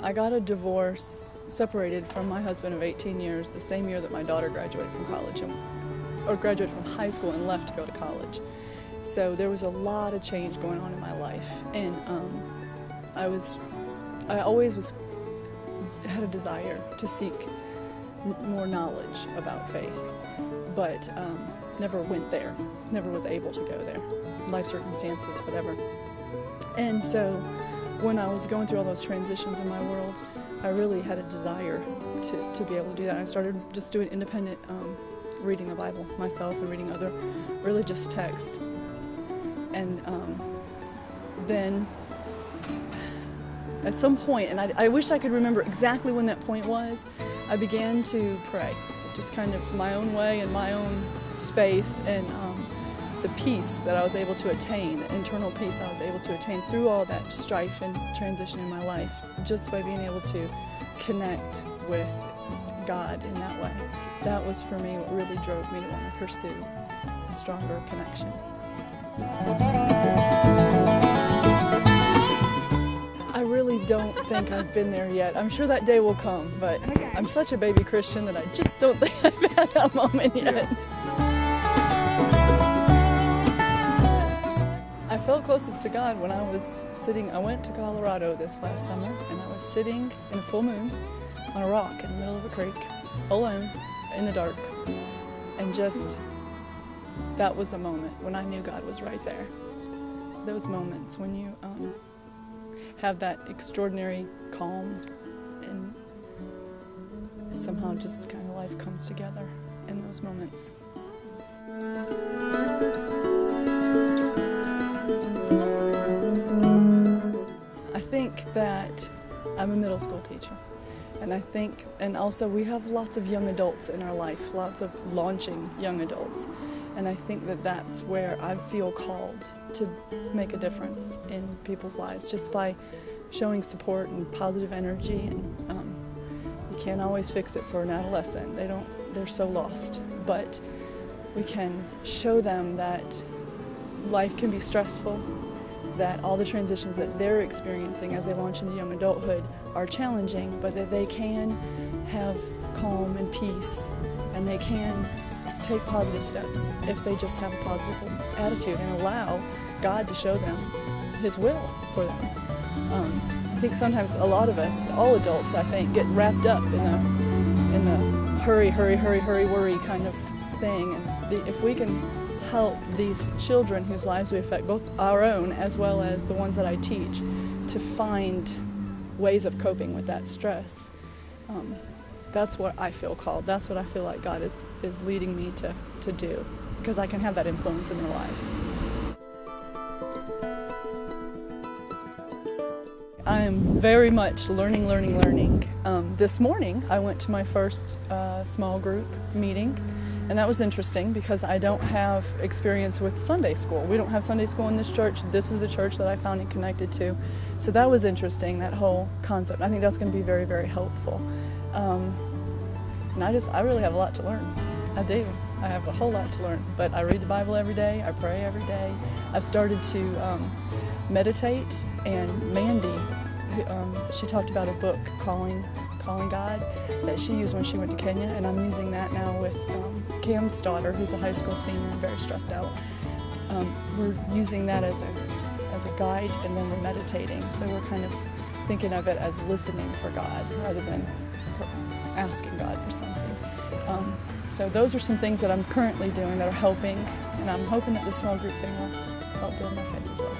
I got a divorce, separated from my husband of 18 years, the same year that my daughter graduated from college, or graduated from high school and left to go to college. So there was a lot of change going on in my life, and I always had a desire to seek more knowledge about faith, but never went there, never was able to go there, life circumstances, whatever. And so when I was going through all those transitions in my world, I really had a desire to be able to do that. I started just doing independent reading the Bible myself and reading other religious texts. And then at some point, and I wish I could remember exactly when that point was, I began to pray, just kind of my own way in my own space, and the peace that I was able to attain, the internal peace I was able to attain through all that strife and transition in my life, just by being able to connect with God in that way. That was for me what really drove me to want to pursue a stronger connection. I really don't think I've been there yet. I'm sure that day will come, but I'm such a baby Christian that I just don't think I've had that moment yet. I felt closest to God when I went to Colorado this last summer, and I was sitting in a full moon on a rock in the middle of a creek, alone, in the dark, and that was a moment when I knew God was right there. Those moments when you have that extraordinary calm, and somehow just kind of life comes together in those moments. I think that I'm a middle school teacher, and also we have lots of young adults in our life, lots of launching young adults, and I think that that's where I feel called to make a difference in people's lives, just by showing support and positive energy. And you can't always fix it for an adolescent. They're so lost, but we can show them that life can be stressful, that all the transitions that they're experiencing as they launch into young adulthood are challenging, but that they can have calm and peace, and they can take positive steps if they just have a positive attitude and allow God to show them His will for them. I think sometimes a lot of us, all adults, I think, get wrapped up in the hurry, hurry, hurry, hurry, worry kind of thing. And if we can help these children whose lives we affect, both our own as well as the ones that I teach, to find ways of coping with that stress. That's what I feel called. That's what I feel like God is leading me to do, because I can have that influence in their lives. I am very much learning. This morning I went to my first small group meeting, and that was interesting because I don't have experience with Sunday school. We don't have Sunday school in this church. This is the church that I found and connected to. So that was interesting, that whole concept. I think that's going to be very, very helpful. And I really have a lot to learn. I do. I have a whole lot to learn. But I read the Bible every day. I pray every day. I've started to meditate, and Mandy, she talked about a book, Calling God, that she used when she went to Kenya, and I'm using that now with Cam's daughter, who's a high school senior and very stressed out. We're using that as a guide, and then we're meditating. So we're kind of thinking of it as listening for God rather than asking God for something. So those are some things that I'm currently doing that are helping, and I'm hoping that the small group thing will help build my faith as well.